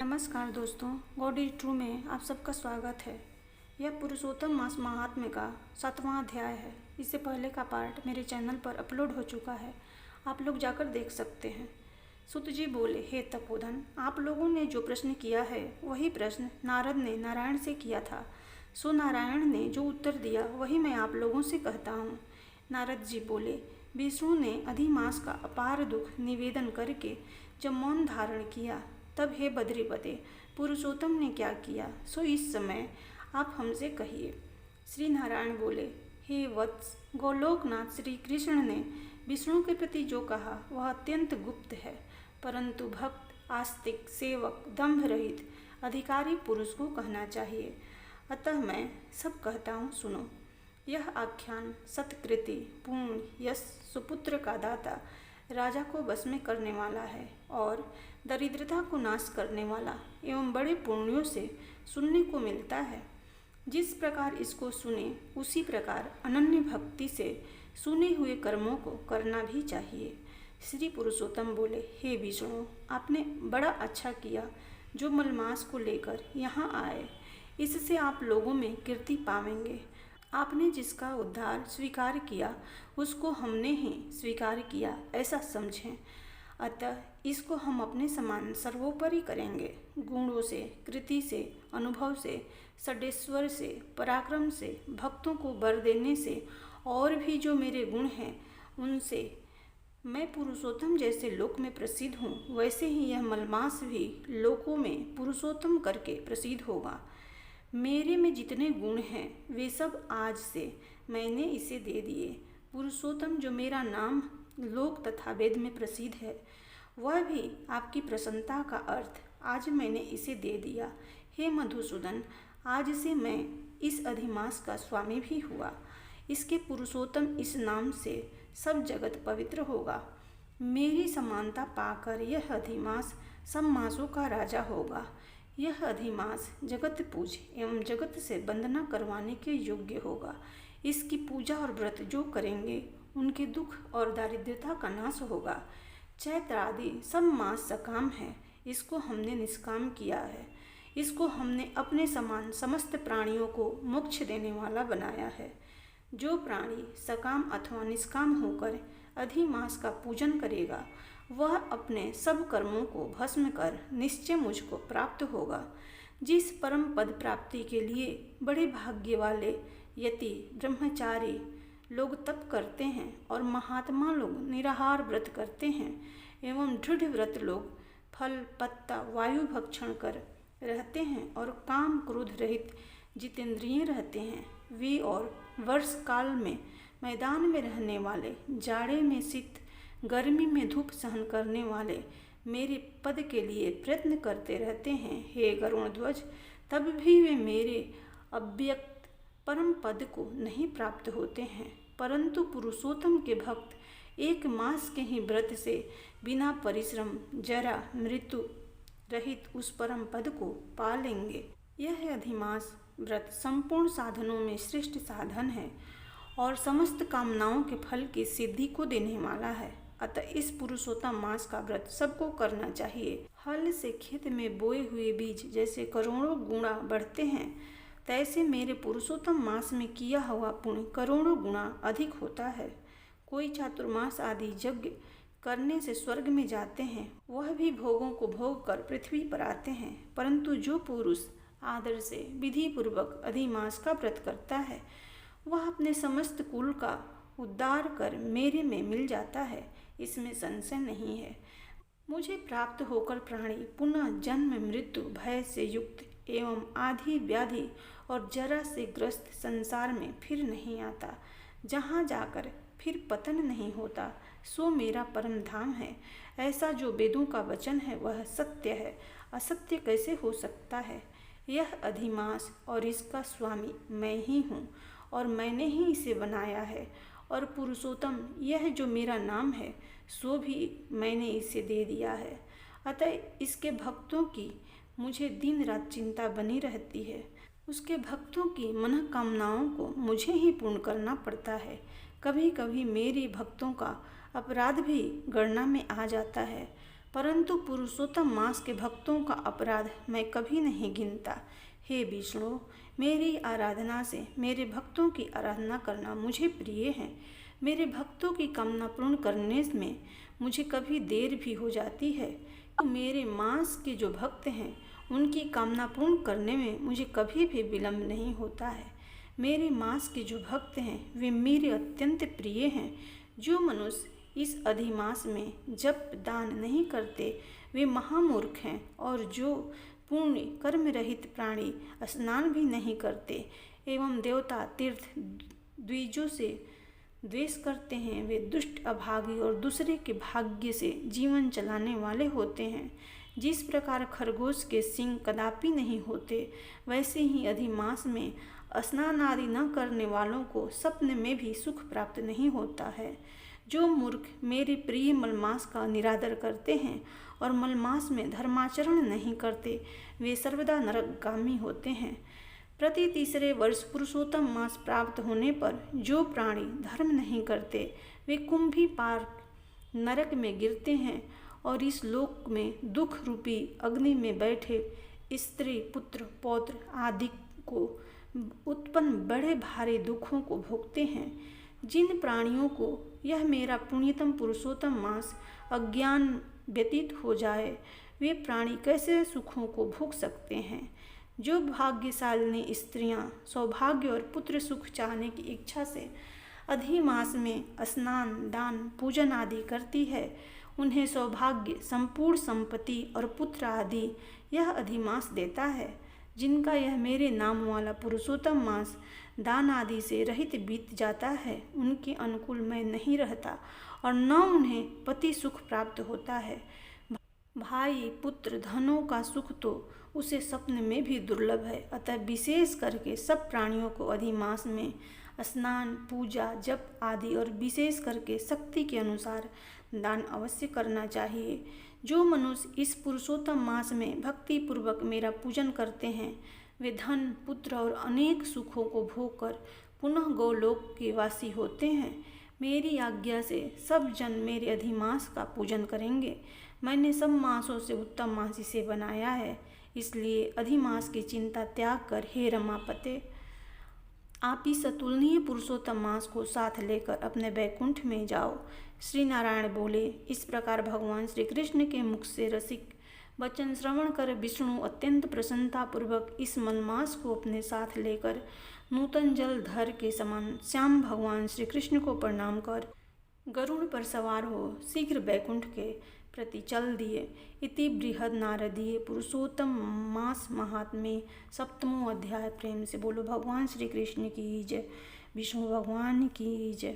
नमस्कार दोस्तों, God is true में आप सबका स्वागत है। यह पुरुषोत्तम मास महात्म्य का 7वां अध्याय है। इससे पहले का पार्ट मेरे चैनल पर अपलोड हो चुका है, आप लोग जाकर देख सकते हैं। सूत जी बोले, हे तपोधन, आप लोगों ने जो प्रश्न किया है वही प्रश्न नारद ने नारायण से किया था। सो नारायण ने जो उत्तर दिया वही मैं आप लोगों से कहता हूँ। नारद जी बोले, विष्णु ने अधिमास का अपार दुख निवेदन करके जब मौन धारण किया तब हे बद्रीपते, पुरुषोत्तम ने क्या किया सो इस समय आप हमसे कहिए। श्री नारायण बोले, हे वत्स, गोलोकनाथ श्री कृष्ण ने विष्णु के प्रति जो कहा वह अत्यंत गुप्त है, परंतु भक्त, आस्तिक, सेवक, दंभ रहित अधिकारी पुरुष को कहना चाहिए। अतः मैं सब कहता हूँ, सुनो। यह आख्यान सत्कृति, पूर्ण, यश, सुपुत्र का दाता, राजा को बस में करने वाला है और दरिद्रता को नाश करने वाला एवं बड़े पुण्यों से सुनने को मिलता है। जिस प्रकार इसको सुने उसी प्रकार अनन्य भक्ति से सुने हुए कर्मों को करना भी चाहिए। श्री पुरुषोत्तम बोले, हे विष्णु, आपने बड़ा अच्छा किया जो मलमास को लेकर यहाँ आए। इससे आप लोगों में कीर्ति पावेंगे। आपने जिसका उद्धार स्वीकार किया उसको हमने ही स्वीकार किया, ऐसा समझें। अतः इसको हम अपने समान सर्वोपरि करेंगे। गुणों से, कृति से, अनुभव से, षडेश्वर से, पराक्रम से, भक्तों को वर देने से और भी जो मेरे गुण हैं उनसे मैं पुरुषोत्तम जैसे लोक में प्रसिद्ध हूँ, वैसे ही यह मलमास भी लोकों में पुरुषोत्तम करके प्रसिद्ध होगा। मेरे में जितने गुण हैं वे सब आज से मैंने इसे दे दिए। पुरुषोत्तम जो मेरा नाम लोक तथा वेद में प्रसिद्ध है, वह भी आपकी प्रसन्नता का अर्थ आज मैंने इसे दे दिया। हे मधुसूदन, आज से मैं इस अधिमास का स्वामी भी हुआ। इसके पुरुषोत्तम इस नाम से सब जगत पवित्र होगा। मेरी समानता पाकर यह अधिमास सब मासों का राजा होगा। यह अधिमास जगत पूज एवं जगत से वंदना करवाने के योग्य होगा। इसकी पूजा और व्रत जो करेंगे उनके दुख और दारिद्र्यता का नाश होगा। चैत्र आदि सब मास सकाम है, इसको हमने निष्काम किया है। इसको हमने अपने समान समस्त प्राणियों को मोक्ष देने वाला बनाया है। जो प्राणी सकाम अथवा निष्काम होकर अधिमास का पूजन करेगा वह अपने सब कर्मों को भस्म कर निश्चय मुझको प्राप्त होगा। जिस परम पद प्राप्ति के लिए बड़े भाग्य वाले यति, ब्रह्मचारी लोग तप करते हैं और महात्मा लोग निराहार व्रत करते हैं एवं दृढ़ व्रत लोग फल, पत्ता, वायु भक्षण कर रहते हैं और काम क्रोध रहित जितेंद्रिय रहते हैं, वे और वर्ष काल में मैदान में रहने वाले, जाड़े में शीत, गर्मी में धूप सहन करने वाले मेरे पद के लिए प्रयत्न करते रहते हैं। हे गरुण ध्वज, तब भी वे मेरे अव्यक्त परम पद को नहीं प्राप्त होते हैं, परंतु पुरुषोत्तम के भक्त एक मास के ही व्रत से बिना परिश्रम, जरा, मृत्यु रहित उस परम पद को पा लेंगे। यह अधिमास व्रत संपूर्ण साधनों में श्रेष्ठ साधन है और समस्त कामनाओं के फल की सिद्धि को देने वाला है। अतः इस पुरुषोत्तम मास का व्रत सबको करना चाहिए। हल से खेत में बोए हुए बीज जैसे करोड़ों गुणा बढ़ते हैं, तैसे मेरे पुरुषोत्तम मास में किया हुआ पुण्य करोड़ों गुणा अधिक होता है। कोई चातुर्मास आदि यज्ञ करने से स्वर्ग में जाते हैं, वह भी भोगों को भोग कर पृथ्वी पर आते हैं, परंतु जो पुरुष आदर से विधि पूर्वक अधिमास का व्रत करता है वह अपने समस्त कुल का उद्धार कर मेरे में मिल जाता है, इसमें संशय नहीं है। मुझे प्राप्त होकर प्राणी पुनः जन्म, मृत्यु, भय से युक्त एवं आदि व्याधि और जरा से ग्रस्त संसार में फिर नहीं आता। जहाँ जाकर फिर पतन नहीं होता सो मेरा परम धाम है। ऐसा जो वेदों का वचन है वह सत्य है, असत्य कैसे हो सकता है। यह अधिमास और इसका स्वामी मैं ही हूँ और मैंने ही इसे बनाया है। और पुरुषोत्तम यह जो मेरा नाम है सो भी मैंने इसे दे दिया है। अतः इसके भक्तों की मुझे दिन रात चिंता बनी रहती है। उसके भक्तों की मनोकामनाओं को मुझे ही पूर्ण करना पड़ता है। कभी कभी मेरे भक्तों का अपराध भी गणना में आ जाता है, परंतु पुरुषोत्तम मास के भक्तों का अपराध मैं कभी नहीं गिनता। हे विष्णु, मेरी आराधना से मेरे भक्तों की आराधना करना मुझे प्रिय है। मेरे भक्तों की कामना पूर्ण करने में मुझे कभी देर भी हो जाती है, तो मेरे मास के जो भक्त हैं उनकी कामना पूर्ण करने में मुझे कभी भी विलम्ब नहीं होता है। मेरे मास के जो भक्त हैं वे मेरे अत्यंत प्रिय हैं। जो मनुष्य इस अधिमास में जप दान नहीं करते वे महामूर्ख हैं, और जो पुण्य कर्म रहित प्राणी स्नान भी नहीं करते एवं देवता तीर्थ द्विजों से द्वेष करते हैं वे दुष्ट अभागी और दूसरे के भाग्य से जीवन चलाने वाले होते हैं। जिस प्रकार खरगोश के सींग कदापि नहीं होते, वैसे ही अधिमास में स्नान आदि न करने वालों को स्वप्न में भी सुख प्राप्त नहीं होता है। जो मूर्ख मेरे प्रिय मलमास का निरादर करते हैं और मलमास में धर्माचरण नहीं करते वे सर्वदा नरकगामी होते हैं। प्रति तीसरे वर्ष पुरुषोत्तम मास प्राप्त होने पर जो प्राणी धर्म नहीं करते वे कुंभी पार नरक में गिरते हैं और इस लोक में दुख रूपी अग्नि में बैठे स्त्री पुत्र पौत्र आदि को उत्पन्न बड़े भारी दुखों को भोगते हैं। जिन प्राणियों को यह मेरा पुण्यतम पुरुषोत्तम मास अज्ञान व्यतीत हो जाए वे प्राणी कैसे सुखों को भोग सकते हैं। जो भाग्यशालिनी स्त्रियां सौभाग्य और पुत्र सुख चाहने की इच्छा से अधिमास में स्नान दान पूजन आदि करती है उन्हें सौभाग्य संपूर्ण संपत्ति और पुत्र आदि यह अधिमास देता है। जिनका यह मेरे नाम वाला पुरुषोत्तम मास दान आदि से रहित बीत जाता है उनके अनुकूल मैं नहीं रहता और न उन्हें पति सुख प्राप्त होता है। भाई पुत्र धनों का सुख तो उसे स्वप्न में भी दुर्लभ है। अतः विशेष करके सब प्राणियों को अधिमास में स्नान पूजा जप आदि और विशेष करके शक्ति के अनुसार दान अवश्य करना चाहिए। जो मनुष्य इस पुरुषोत्तम मास में भक्ति पूर्वक मेरा पूजन करते हैं वे धन पुत्र और अनेक सुखों को भोग कर पुनः गोलोक के वासी होते हैं। मेरी आज्ञा से सब जन मेरे अधिमास का पूजन करेंगे। मैंने सब मासों से उत्तम मास इसे बनाया है, इसलिए अधिमास की चिंता त्याग कर हे रमापते आप इस अतुलनीय पुरुषोत्तम मास को साथ लेकर अपने बैकुंठ में जाओ। श्री नारायण बोले। इस प्रकार भगवान श्री कृष्ण के मुख से रसिक वचन श्रवण कर विष्णु अत्यंत प्रसन्नतापूर्वक इस मलमास को अपने साथ लेकर नूतन जल धर के समान श्याम भगवान श्री कृष्ण को प्रणाम कर गरुड़ पर सवार हो शीघ्र बैकुंठ के प्रति चल दिए। इति बृहद नारदीय पुरुषोत्तम मास महात्म्य सप्तमो अध्याय। प्रेम से बोलो भगवान श्री कृष्ण की जय, विष्णु भगवान की जय।